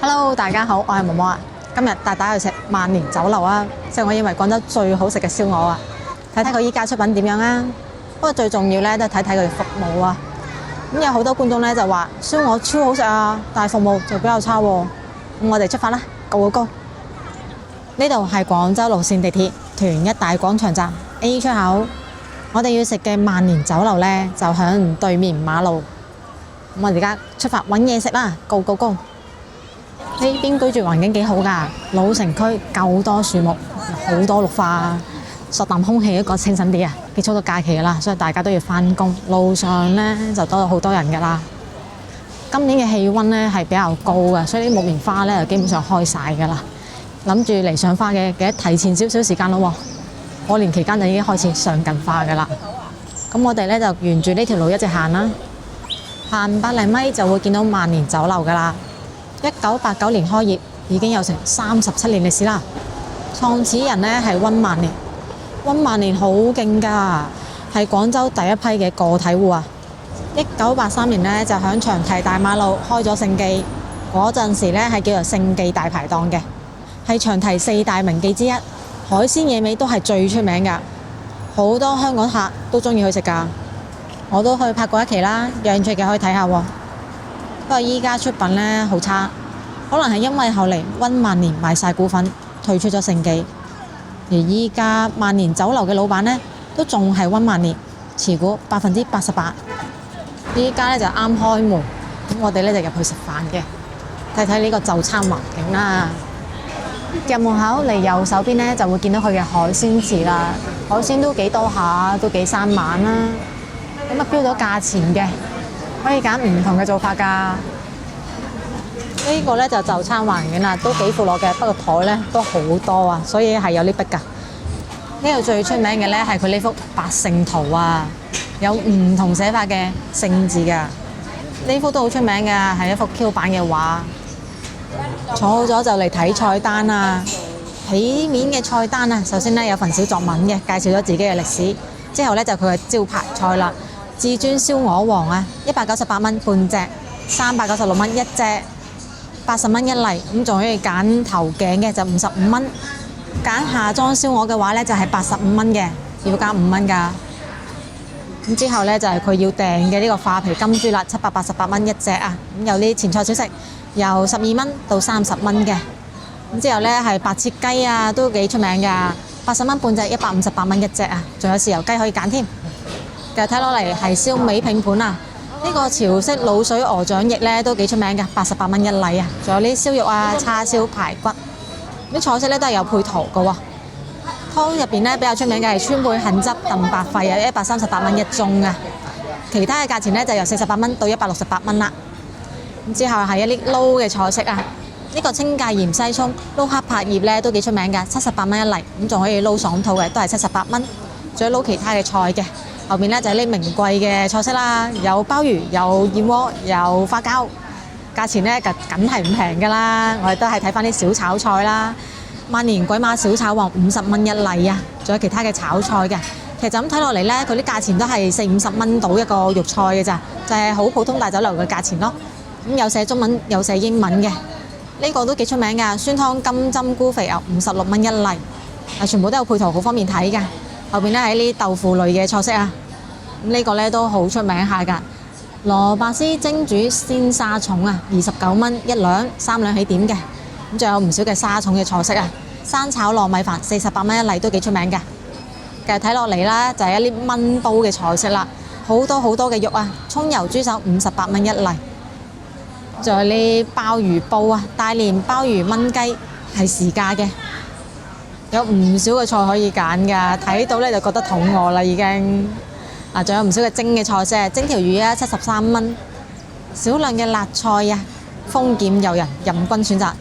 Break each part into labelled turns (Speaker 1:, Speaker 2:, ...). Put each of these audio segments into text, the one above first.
Speaker 1: Hello，大家好，我係毛毛啊。今日帶大家去食萬年酒樓啊，即係我認為廣州最好食嘅燒鵝啊。睇睇佢依家出品點樣啊。不過最重要咧都係睇睇佢服務啊。咁有好多觀眾咧就話燒鵝超好食啊，但係服務就比較差喎。咁我哋出發啦，Go Go Go！呢度係廣州路線地鐵團一大廣場站 A 出口。我哋要食嘅萬年酒樓咧就響對面馬路。咁我哋而家出發揾嘢食啦，Go Go Go！呢邊居住環境幾好㗎，老城區夠多樹木，好多綠化，索啖空氣都覺得清新啲啊！結束咗假期啦，所以大家都要返工，路上呢就多咗好多人㗎啦。今年嘅氣温呢係比較高嘅，所以啲木棉花呢就基本上開晒㗎啦。諗住嚟賞花嘅，記得提前少少時間咯喎。過年期間就已經開始上緊花㗎啦。咁我哋呢就沿住呢條路一直行啦，行百零米就會見到萬年酒樓㗎啦。1989年開業，已經有成37年歷史啦。創始人呢係温萬年，温萬年好勁㗎，係廣州第一批嘅個體戶啊。1983年呢就響長堤大馬路開咗盛記，嗰陣時呢係叫做盛記大排檔嘅，係長堤4大名記之一，海鮮野味都係最出名㗎，好多香港客都鍾意去食㗎。我都去拍過一期啦，有興趣嘅可以睇下喎。不過依家出品呢好差，可能係因為後嚟温萬年賣晒股份，退出咗盛記。而依家萬年酒樓嘅老闆呢，都仲係温萬年，持股88%。依家呢就啱開門，咁我哋呢就入去食飯嘅，睇睇呢個就餐環境啦。入門口嚟右手邊呢，就會見到佢嘅海鮮池啦，海鮮都幾多下，都幾生猛啦。咁啊標咗價錢嘅。可以揀唔同嘅做法㗎。呢個呢就餐環境啦，都幾闊落嘅，不過台呢都好多啊，所以係有啲逼㗎。呢度最出名嘅呢係佢呢幅百聖圖啊，有唔同寫法嘅聖字㗎。呢幅都好出名㗎，係一幅 Q 版嘅畫。坐好咗就嚟睇菜單啦。起面嘅菜單啊，首先呢有份小作文嘅，介紹咗自己嘅歷史，之後呢就佢嘅招牌菜啦。至尊燒鵝王啊，198蚊半隻，396蚊一隻，80蚊一例。咁仲可以揀頭頸嘅就55蚊，揀下裝燒鵝嘅話呢就係85蚊嘅，要加5蚊㗎。咁之後呢就係佢要訂嘅呢個化皮金豬啦，788蚊一隻啊。咁有啲前菜小食，由12蚊到30蚊嘅。咁之後呢係白切雞啊，都幾出名㗎，80蚊半隻，158蚊一隻啊。仲有豉油雞可以揀添。就睇落嚟係燒味拼盤啊！呢個潮式滷水鵝掌翼呢都幾出名嘅，88蚊一例啊！仲有啲燒肉啊、叉燒排骨，啲菜式呢都係有配圖嘅喎。湯入邊呢比較出名嘅係川貝杏汁燉白肺啊，138蚊一盅啊。其他嘅價錢呢就由48蚊到168蚊啦。咁之後係一啲撈嘅菜式啊，呢個清芥鹽西葱撈黑柏葉呢都幾出名嘅，78蚊一例。咁仲可以撈爽肚嘅，都係78蚊。仲有撈其他嘅菜嘅。後面呢就係啲名貴嘅菜式啦，有鮑魚、有燕窩、有花膠，價錢呢梗係唔平㗎啦。我哋都係睇翻啲小炒菜啦，萬年鬼馬小炒王50蚊一例啊，仲有其他嘅炒菜嘅。其實就咁睇落嚟呢，佢啲價錢都係40-50蚊到一個肉菜嘅咋，就係好普通大酒樓嘅價錢咯。咁有寫中文，有寫英文嘅。呢個都幾出名㗎，酸湯金針菇肥牛56蚊一例，全部都有配圖，好方便睇㗎。後邊呢係啲豆腐類嘅菜式啊，呢個呢都好出名下㗎。蘿蔔絲蒸煮鮮沙蟲啊，29蚊一兩，3兩起點嘅。咁仲有唔少嘅沙蟲嘅菜式啊，生炒糯米飯48蚊一例，都幾出名㗎。繼續睇落嚟啦，就係一啲燜煲嘅菜式啦，好多好多嘅肉啊，葱油豬手58蚊一例。仲有啲鮑魚煲啊，大連鮑魚燜雞係時價嘅。有唔少嘅菜可以揀㗎，睇到呢就覺得肚餓啦已經。仲有唔少嘅蒸嘅菜式，蒸條魚啊73蚊，少量嘅辣菜啊，豐儉由人，任君選擇。呢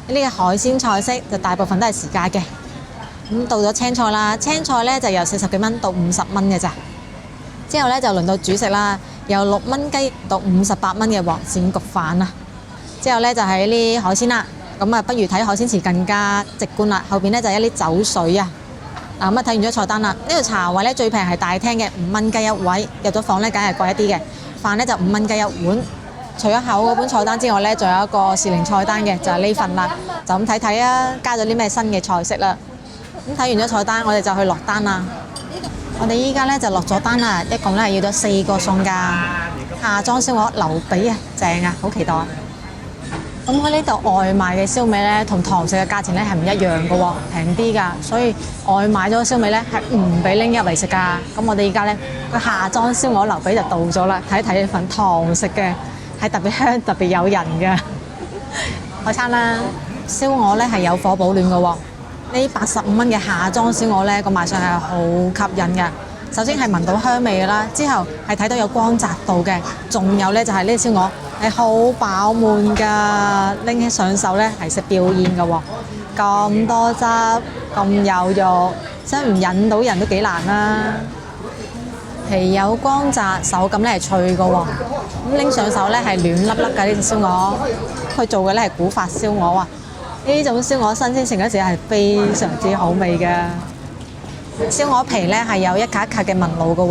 Speaker 1: 啲海鮮菜式就大部分都係時價嘅。咁到咗青菜啦，青菜呢就由40幾蚊到50蚊嘅咋。之後呢就輪到主食啦，由6蚊雞到58蚊嘅黃鱔焗飯啊。之後呢就係呢啲海鮮啦。咁不如睇海鮮池更加直觀啦。後邊呢就係一啲酒水啊。睇完咗菜單啦。呢度茶位呢最平係大廳嘅5蚊雞一位，入咗房呢梗係貴一啲嘅。飯呢就5蚊雞一碗。除咗口嗰本菜單之外呢，仲有一個時令菜單嘅，就係呢份啦。就咁睇睇啊，加咗啲咩新嘅菜式啦。咁睇完咗菜單，我哋就去落單啦。我哋依家呢就落咗單啦，一共呢係要咗4個餸㗎。下裝燒鵝劉備啊，正啊，好期待。咁喺呢度外賣嘅燒味呢，同堂食嘅價錢呢係唔一樣嘅喎，平啲㗎，所以外賣咗燒味呢係唔俾拎入嚟食㗎。咁我哋依家呢個下裝燒鵝劉備就到咗啦，睇一睇呢份堂食嘅係特別香特別有人嘅開餐啦。燒鵝呢係有火保暖嘅喎，呢85蚊嘅下裝燒鵝呢個賣相係好吸引嘅。首先係聞到香味嘅啦，之後係睇到有光澤度嘅，仲有呢就係呢啲燒鵝係好飽滿㗎，拎起上手呢係識表演嘅喎，咁多汁咁有肉，想唔引到人都幾難啦。皮有光澤，手感呢係脆嘅喎，咁拎上手呢係暖粒粒嘅呢隻燒鵝，佢做嘅呢係古法燒鵝啊，呢種燒鵝新鮮食嗰時係非常之好味嘅。燒鵝皮呢係有一卡一卡嘅紋路嘅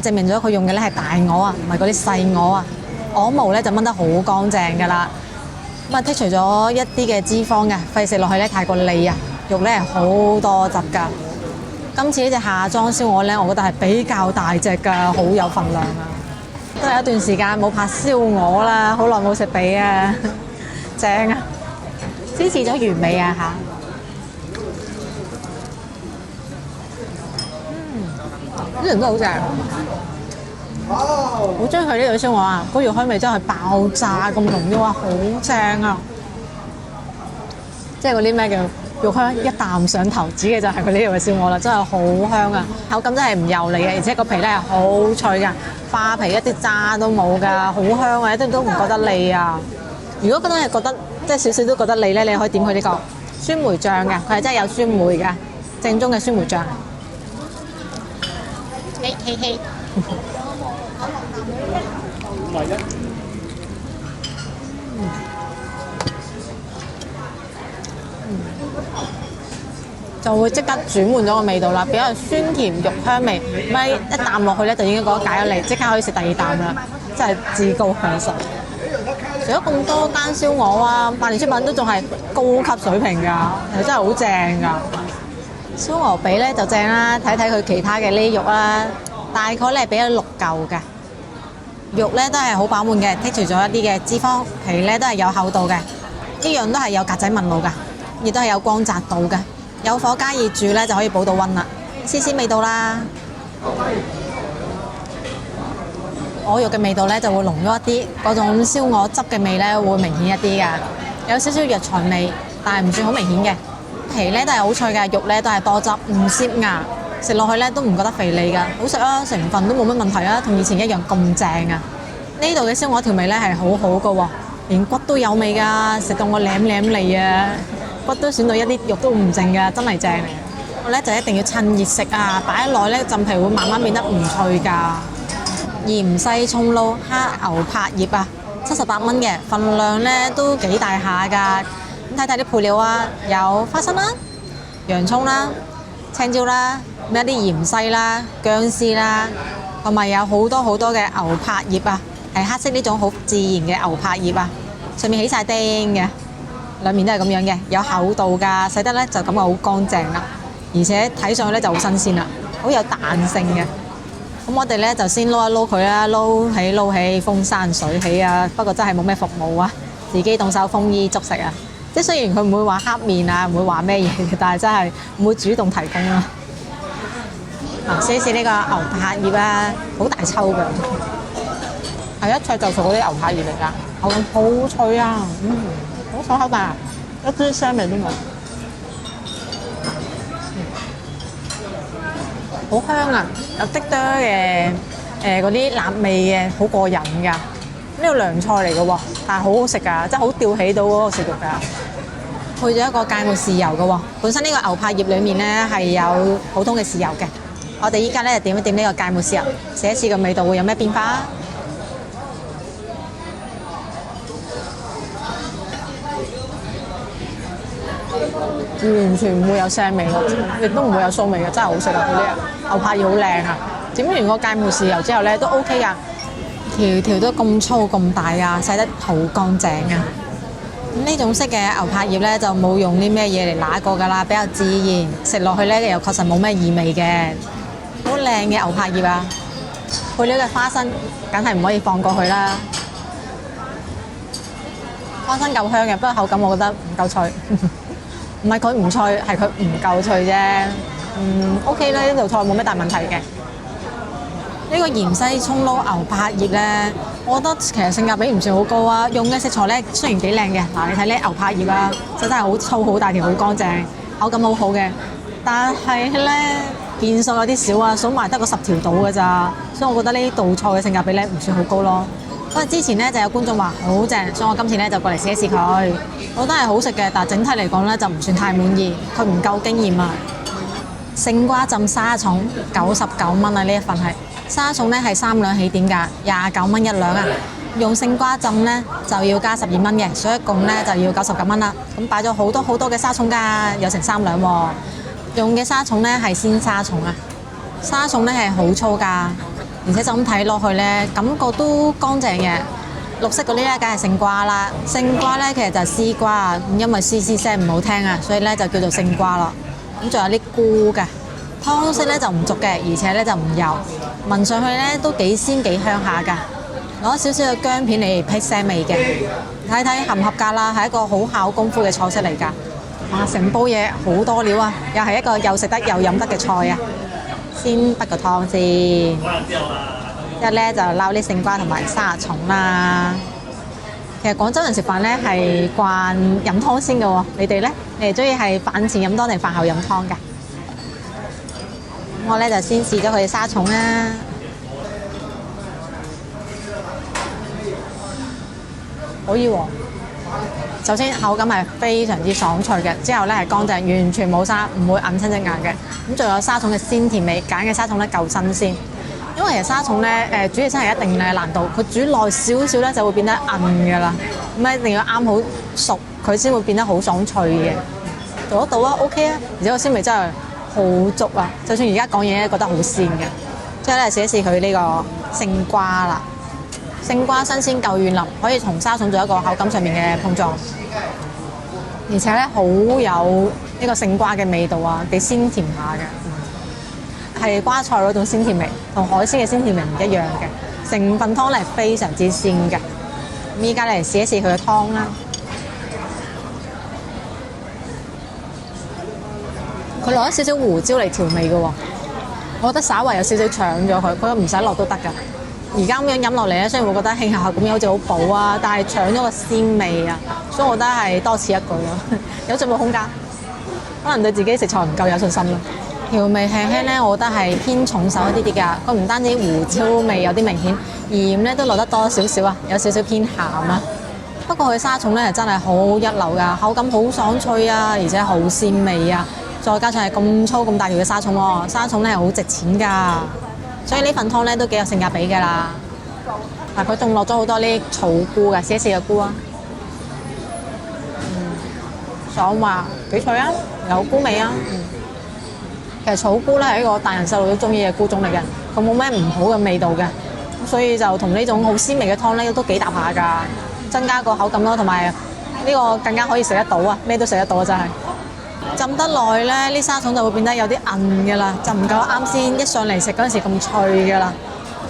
Speaker 1: 喎，證明咗佢用嘅呢係大鵝啊，唔係嗰啲細鵝啊。鵝毛呢就炆得好乾淨㗎啦，咁啊剔除咗一啲嘅脂肪嘅，費事落去呢太過膩啊，肉呢係好多汁㗎。今次呢隻下裝燒鵝呢，我覺得係比較大隻㗎，好有份量啊！都有一段時間冇拍燒鵝啦，好耐冇食髀啊，正啊！先試咗原味啊嚇。啲人都好正，好中意佢呢度燒鵝啊！嗰條香味真係爆炸咁濃郁啊，好正啊！即係嗰啲咩叫肉香一啖上頭，指嘅就係佢呢度嘅燒鵝啦，真係好香啊！口感真係唔油膩嘅，而且個皮咧係好脆㗎，花皮一啲渣都冇㗎，好香啊！一啲都唔覺得膩啊！如果覺得即係少少都覺得膩咧，你可以點佢呢個酸梅醬㗎，佢係真係有酸梅㗎，正宗嘅酸梅醬。嘿嘿嘿！就會即刻轉換咗個味道啦，比較酸甜肉香味，咪一啖落去咧就已經覺得解咗膩，即刻可以食第二啖啦，真係至高享受。除咗咁多間燒鵝啊，百年出品都仲係高級水平㗎，係真係好正㗎。燒鵝髀咧就正啦，睇睇佢其他嘅呢肉啦，大概咧俾咗6嚿嘅肉咧都係好飽滿嘅，剔除咗一啲嘅脂肪，皮咧都係有厚度嘅，一樣都係有格仔紋路㗎，亦都係有光澤度嘅。有火加熱煮咧就可以保到溫啦，試試味道啦。鵝肉嘅味道咧就會濃郁一啲，嗰種燒鵝汁嘅味咧會明顯一啲㗎，有少少藥材味，但係唔算好明顯嘅。皮咧都係好脆嘅，肉咧都係多汁，唔蝕牙，食落去咧都唔覺得肥膩㗎，好食啊，成分都冇乜問題啊，同以前一樣咁正啊！呢度嘅燒鵝條味咧係好好㗎喎，連骨都有味㗎，食到我舐舐脷啊！骨都選到一啲肉都唔剩㗎，真係正。我咧就一定要趁熱食啊，擺得耐咧浸皮會慢慢變得唔脆㗎。芫茜葱撈蝦牛柏葉啊，78蚊嘅，份量咧都幾大下㗎。咁睇睇啲配料啊，有花生啦、洋葱啦、青椒啦，一啲芫茜啦、薑絲啦，同埋有好多好多嘅牛柏葉啊，係黑色呢種好自然嘅牛柏葉啊，上面起晒釘嘅。兩面都係咁樣嘅，有厚度㗎，洗得咧就感覺好乾淨啦，而且睇上去咧就好新鮮啦，好有彈性嘅。咁我哋咧就先撈一撈佢啦，撈起風生水起啊！不過真係冇咩服務啊，自己動手豐衣足食啊！即係雖然佢唔會話黑面啊，唔會話咩嘢嘅，但係真係唔會主動提供啦。試一試呢個牛柏葉啊，好大抽㗎，係一脆就熟嗰啲牛柏葉嚟㗎，口感好脆啊，好爽口㗎，一啲腥味都冇，好香啊！有啲多嘅嗰啲辣味嘅，好過癮㗎。呢個涼菜嚟嘅喎，但係好好食㗎，真係好吊起到嗰個食慾㗎。配咗一個芥末豉油嘅喎，本身呢個牛柏葉裡面咧係有普通嘅豉油嘅。我哋依家咧就點一點呢個芥末豉油，試一試個味道會有咩變化。完全唔會有腥味咯，亦都唔會有臊味嘅，真係好食啊！佢啲牛柏葉好靚啊！點完個芥末豉油之後咧都 OK 噶，條條都咁粗咁大啊，洗得好乾淨啊！呢種式嘅牛柏葉呢，就冇用啲咩嘢嚟揦過㗎啦，比較自然，食落去呢，又確實冇咩異味嘅，好靚嘅牛柏葉啊！配料嘅花生梗係唔可以放過去啦，花生夠香嘅，不過口感我覺得唔夠脆，唔係佢唔脆，係佢唔夠脆啫。OK 啦，呢道菜冇咩大問題嘅。呢個芫茜葱撈牛柏葉呢，我覺得其實性價比唔算好高啊。用嘅食材呢，雖然幾靚嘅，嗱你睇呢牛柏葉啊，真係好粗好大條，好乾淨，口感好好嘅。但係呢，件數有啲少啊，數埋得個10條到㗎咋，所以我覺得呢道菜嘅性價比呢唔算好高咯。不過之前呢就有觀眾話好正，所以我今次呢就過嚟試一試佢。我覺得係好食嘅，但係整體嚟講呢就唔算太滿意，佢唔夠驚豔啊。勝瓜浸沙蟲99蚊啊！呢一份係沙蟲呢係3兩起點價，29蚊一兩啊。用勝瓜浸呢就要加12蚊嘅，所以一共呢就要99蚊啦。咁擺咗好多好多嘅沙蟲㗎，有成3兩喎。用嘅沙蟲呢係鮮沙蟲啊，沙蟲呢係好粗㗎，而且就咁睇落去呢，感覺都乾淨嘅。綠色嗰啲呢梗係勝瓜啦，勝瓜呢其實就係絲瓜啊，因為絲聲唔好聽啊，所以呢就叫做勝瓜咯。咁仲有啲菇嘅，湯色呢就唔足嘅，而且呢就唔油，聞上去呢都幾鮮幾香下㗎。攞少少嘅薑片嚟辟腥味嘅，睇睇合唔合格啦，係一個好考功夫嘅菜式嚟㗎。哇！成煲嘢好多料啊，又係一個又食得又飲得嘅菜啊！先畢個湯先，之後呢就撈啲勝瓜同埋沙蟲啦。其實廣州人食飯呢係慣飲湯先嘅喎，你哋呢？你哋中意係飯前飲湯定飯後飲湯㗎？我呢就先試咗佢嘅沙蟲啦。可以喎，首先口感係非常之爽脆嘅，之後咧係乾淨，完全冇沙，唔會揞親隻牙嘅。咁仲有沙蟲嘅鮮甜味，揀嘅沙蟲咧夠新鮮。因為其實沙蟲咧煮起身係一定嘅難度，佢煮耐少少咧就會變得韌㗎啦。咁一定要啱好熟，佢先會變得好爽脆嘅。做得到啊 ，OK 啊，而且個鮮味真係好足啊！就算而家講嘢咧，覺得好鮮嘅。之後咧試一試佢呢個勝瓜啦。勝瓜新鮮夠軟腍，可以同沙蟲做一個口感上面嘅碰撞，而且咧好有呢個勝瓜嘅味道啊，幾鮮甜下嘅，係瓜菜嗰種鮮甜味，同海鮮嘅鮮甜味唔一樣嘅。成份湯咧係非常之鮮嘅。咁依家嚟試一試佢嘅湯啦，佢落咗少少胡椒嚟調味嘅喎，我覺得稍為有少少搶咗佢，佢唔使落都得㗎。而家咁樣飲落嚟咧，雖然會覺得輕口咁樣好似好補啊，但係搶咗個鮮味啊，所以我覺得係多此一舉咯，有進步空間。可能對自己食材唔夠有信心咯。調味輕輕咧，我覺得係偏重手一啲啲㗎。佢唔單止胡椒味有啲明顯，鹽咧都落得多少少啊，有少少偏鹹啊。不過佢沙蟲咧係真係好一流㗎，口感好爽脆啊，而且好鮮味啊。再加上係咁粗咁大條嘅沙蟲喎，沙蟲咧係好值錢㗎。所以呢份湯咧都幾有性價比㗎啦。嗱，佢仲落咗好多呢草菇㗎，試一試個菇啊。爽滑，幾脆啊，有菇味啊。其實草菇咧係一個大人細路都中意嘅菇種嚟嘅，佢冇咩唔好嘅味道嘅，所以就同呢種好鮮味嘅湯咧都幾搭下㗎，增加個口感咯，同埋呢個更加可以食得到啊，咩都食得到啊真係。浸得耐咧，啲沙蟲就會變得有啲韌㗎啦，就唔夠啱先一上嚟食嗰陣時咁脆㗎啦。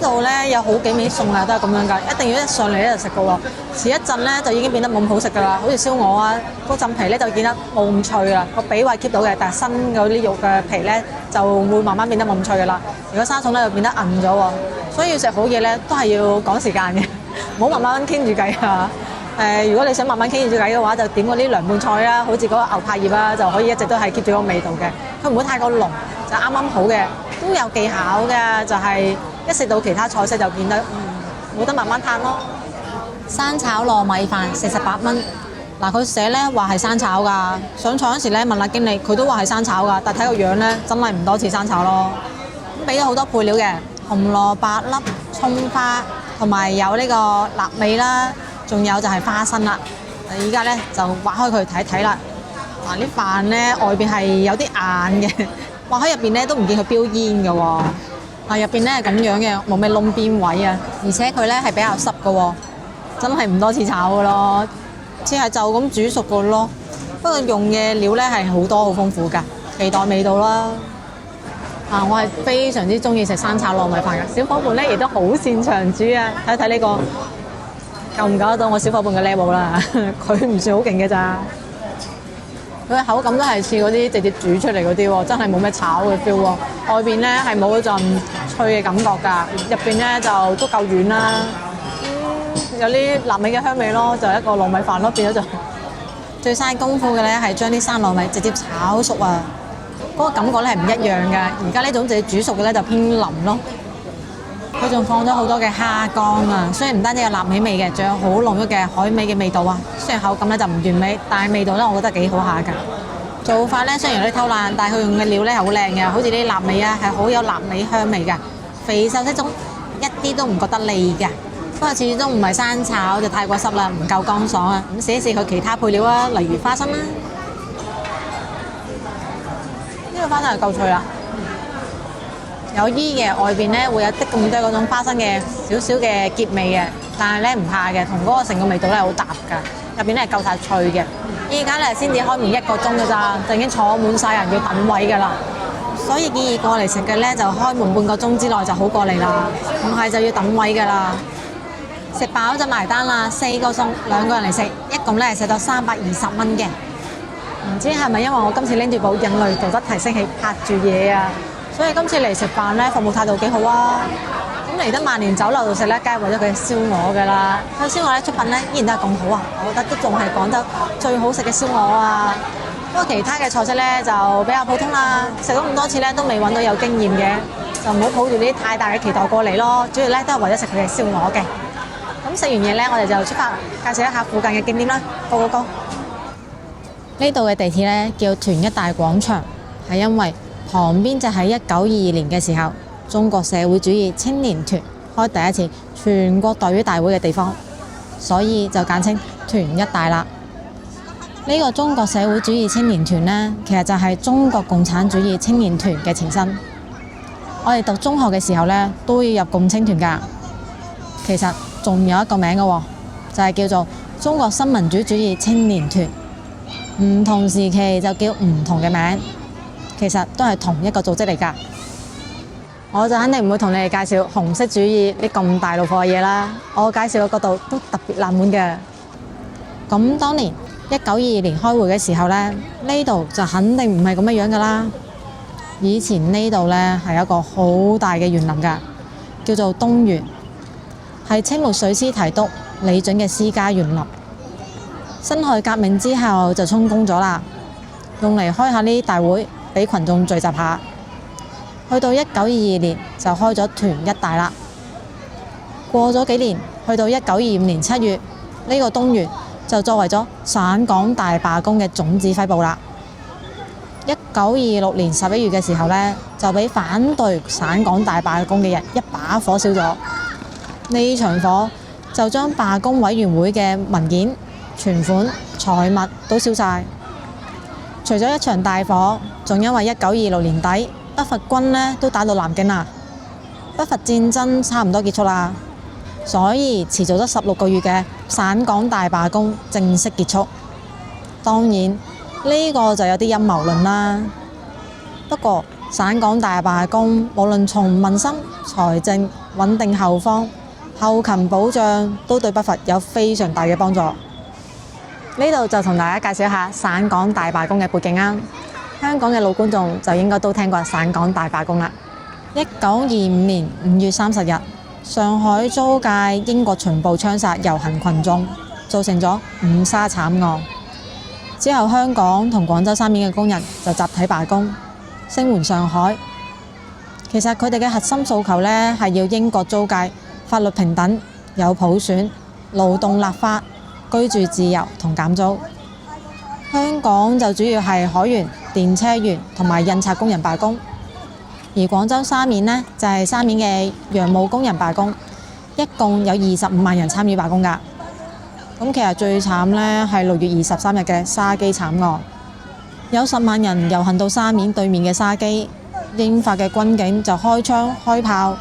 Speaker 1: 呢度咧有好幾味餸啊，都係咁樣㗎，一定要一上嚟咧就食㗎喎。遲一陣咧就已經變得冇咁好食㗎啦，好似燒鵝啊，嗰浸皮咧就變得冇咁脆㗎啦，個髀位 keep 到嘅，但係新嗰啲肉嘅皮咧就會慢慢變得冇咁脆㗎啦。如果沙蟲咧就變得韌咗喎，所以要食好嘢咧都係要趕時間嘅，唔好慢慢傾住計啊。如果你想慢慢傾住偈嘅話，就點嗰啲涼拌菜啦，好似嗰個牛柏葉啦，就可以一直都係 keep 住個味道嘅。佢唔會太過濃，就啱啱好嘅，都有技巧嘅，就係一食到其他菜式就變得冇得慢慢嘆咯。生炒糯米飯48蚊，嗱佢寫咧話係生炒㗎，上菜嗰時咧問下經理，佢都話係生炒㗎，但睇個樣咧真係唔多似生炒咯。咁俾咗好多配料嘅，紅蘿蔔粒、葱花，同埋有呢個臘味啦。仲有就係花生啦，而家咧就挖開佢睇睇啦。嗱啲飯咧外邊係有啲硬嘅，挖開入邊咧都唔見佢飆煙嘅喎。入邊咧係咁樣嘅，冇咩窿邊位啊，而且佢咧係比較濕嘅喎，真係唔多似炒嘅咯，似係就咁煮熟嘅咯。不過用嘅料咧係好多好豐富㗎，期待味道啦。我係非常之中意食生炒糯米飯嘅，小伙伴咧亦都好擅長煮啊！睇睇呢個夠唔夠得到我小伙伴嘅 level 啦？佢唔算好勁嘅咋，佢嘅口感都係似嗰啲直接煮出嚟嗰啲喎，真係冇咩炒嘅 feel 喎。外邊咧係冇嗰陣脆嘅感覺㗎，入邊咧就都夠軟啦，有啲臘味嘅香味咯，就係一個糯米飯咯，變咗就最嘥功夫嘅咧係將啲生糯米直接炒熟啊！嗰個感覺咧係唔一樣㗎，而家呢種直接煮熟嘅咧就偏腍咯。佢仲放咗好多嘅蝦乾啊，雖然唔單止有臘味味嘅，仲有好濃郁嘅海味嘅味道啊。雖然口感咧就唔完美，但係味道咧我覺得幾好下㗎。做法咧雖然有啲偷懶，但係佢用嘅料咧係好靚嘅，好似啲臘味啊係好有臘味香味㗎。肥瘦適中，一啲都唔覺得膩㗎。不過始終唔係生炒就太過濕啦，唔夠乾爽啊。咁試一試佢其他配料啊，例如花生啦。呢個花生係夠脆啦，有衣嘅，外邊咧會有啲咁多嗰種花生嘅少少嘅澀味嘅，但係咧唔怕嘅，同嗰個成個味道咧好搭㗎。入邊咧係夠晒脆嘅。依家咧先至開門1個鐘㗎咋，就已經坐滿晒人要等位㗎啦。所以建議過嚟食嘅咧就開門半個鐘之內就好過嚟啦，唔係就要等位㗎啦。食飽就埋單啦，4個餸2個人嚟食，一共咧係食到320蚊嘅。唔知係咪因為我今次拎住部人類道德提升器拍住嘢啊，所以今次嚟食飯咧服務態度幾好啊！咁嚟得萬年酒樓度食咧，梗係為咗佢嘅燒鵝㗎啦。佢燒鵝咧出品咧依然都係咁好啊，我覺得都仲係廣州最好食嘅燒鵝啊！不過其他嘅菜式咧就比較普通啦，食咗咁多次咧都未揾到有經驗嘅，就唔好抱住啲太大嘅期待過嚟咯。主要咧都係為咗食佢嘅燒鵝嘅。咁食完嘢咧，我哋就出發介紹一下附近嘅景點啦。Go go go！呢度嘅地鐵咧叫團一大廣場，係因為旁邊就喺1922年嘅時候，中國社會主義青年團開第一次全國代表大會嘅地方，所以就簡稱團一大啦。呢個中國社會主義青年團呢，其實就係中國共產主義青年團嘅前身。我哋讀中學嘅時候呢，都要入共青團㗎。其實仲有一個名嘅喎，就係叫做中國新民主主義青年團。唔同時期就叫唔同嘅名，其實都係同一個組織嚟㗎。我就肯定唔會同你哋介紹紅色主義呢咁大路貨嘅嘢啦。我介紹嘅角度都特別冷門嘅。咁當年1922年開會嘅時候呢，呢度就肯定唔係咁樣㗎啦。以前呢度呢係一個好大嘅園林㗎，叫做東園，係清末水師提督李準嘅私家園林。辛亥革命之後就充公咗啦，用嚟開下呢啲大會，俾群眾聚集下。去到1922年就開咗團一大啦。過咗幾年，去到1925年7月，呢個東園就作為咗省港大罷工嘅總指揮部啦。1926年11月嘅時候呢，就俾反對省港大罷工嘅人一把火燒咗。呢場火就將罷工委員會嘅文件、存款、財物都燒晒。除咗一場大火，仲因為1926年底北伐軍呢都打到南京啦，北伐戰爭差唔多結束啦，所以持續咗16個月嘅省港大罷工正式結束。當然呢個就有啲陰謀論啦。不過省港大罷工無論從民生、財政、穩定後方、後勤保障都對北伐有非常大嘅幫助。呢度就同大家介紹一下省港大罷工嘅背景啊！香港嘅老觀眾就應該都聽過省港大罷工啦。1925年5月30日，上海租界英國巡捕槍殺遊行群眾，造成咗5沙慘案。之後香港同廣州3面嘅工人就集體罷工，聲援上海。其實佢哋嘅核心訴求呢，係要英國租界法律平等、有普選、勞動立法、居住自由同減租。香港就主要係海員、電車員同埋印刷工人罷工，而廣州沙面呢，就係沙面嘅洋務工人罷工，一共有25萬人參與罷工㗎。咁其實最慘呢係6月23日嘅沙基慘案，有10萬人遊行到沙面對面嘅沙基，英法嘅軍警就開槍開炮，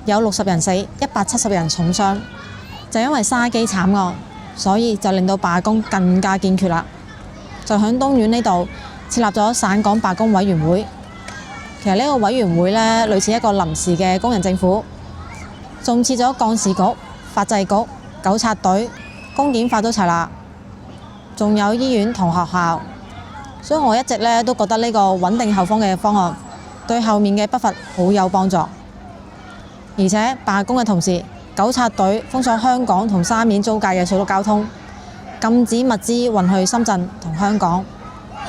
Speaker 1: 有60人死，170人重傷。就因為沙基慘案，所以就令到罷工更加堅決啦。就響東莞呢度設立咗省港罷工委員會。其實呢個委員會呢，類似一個臨時嘅工人政府，仲設咗幹事局、法制局、糾察隊、公檢法都齊啦，仲有醫院同學校。所以我一直呢都覺得呢個穩定後方嘅方案對後面嘅北伐好有幫助。而且罷工嘅同時，糾察隊封鎖香港同沙面租界嘅水陸交通，禁止物資運去深圳同香港，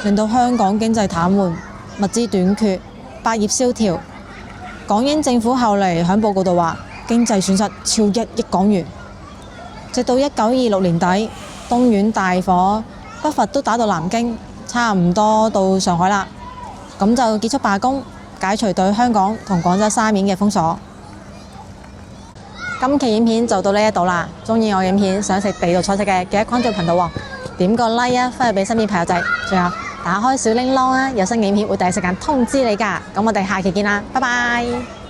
Speaker 1: 令到香港經濟癱瘓、物資短缺、百業蕭條。港英政府後嚟喺報告度話，經濟損失超1億港元。直到1926年底，東莞大火，北伐都打到南京，差唔多到上海啦，咁就結束罷工，解除對香港同廣州沙面嘅封鎖。今期影片就到呢一度啦，鍾意我影片想食地道菜式嘅，記得關注頻道喎，點個 like 啊，分享俾身邊朋友仔，仲有打開小鈴鐺啊，有新影片會第一時間通知你㗎。咁我哋下期見啦，拜拜。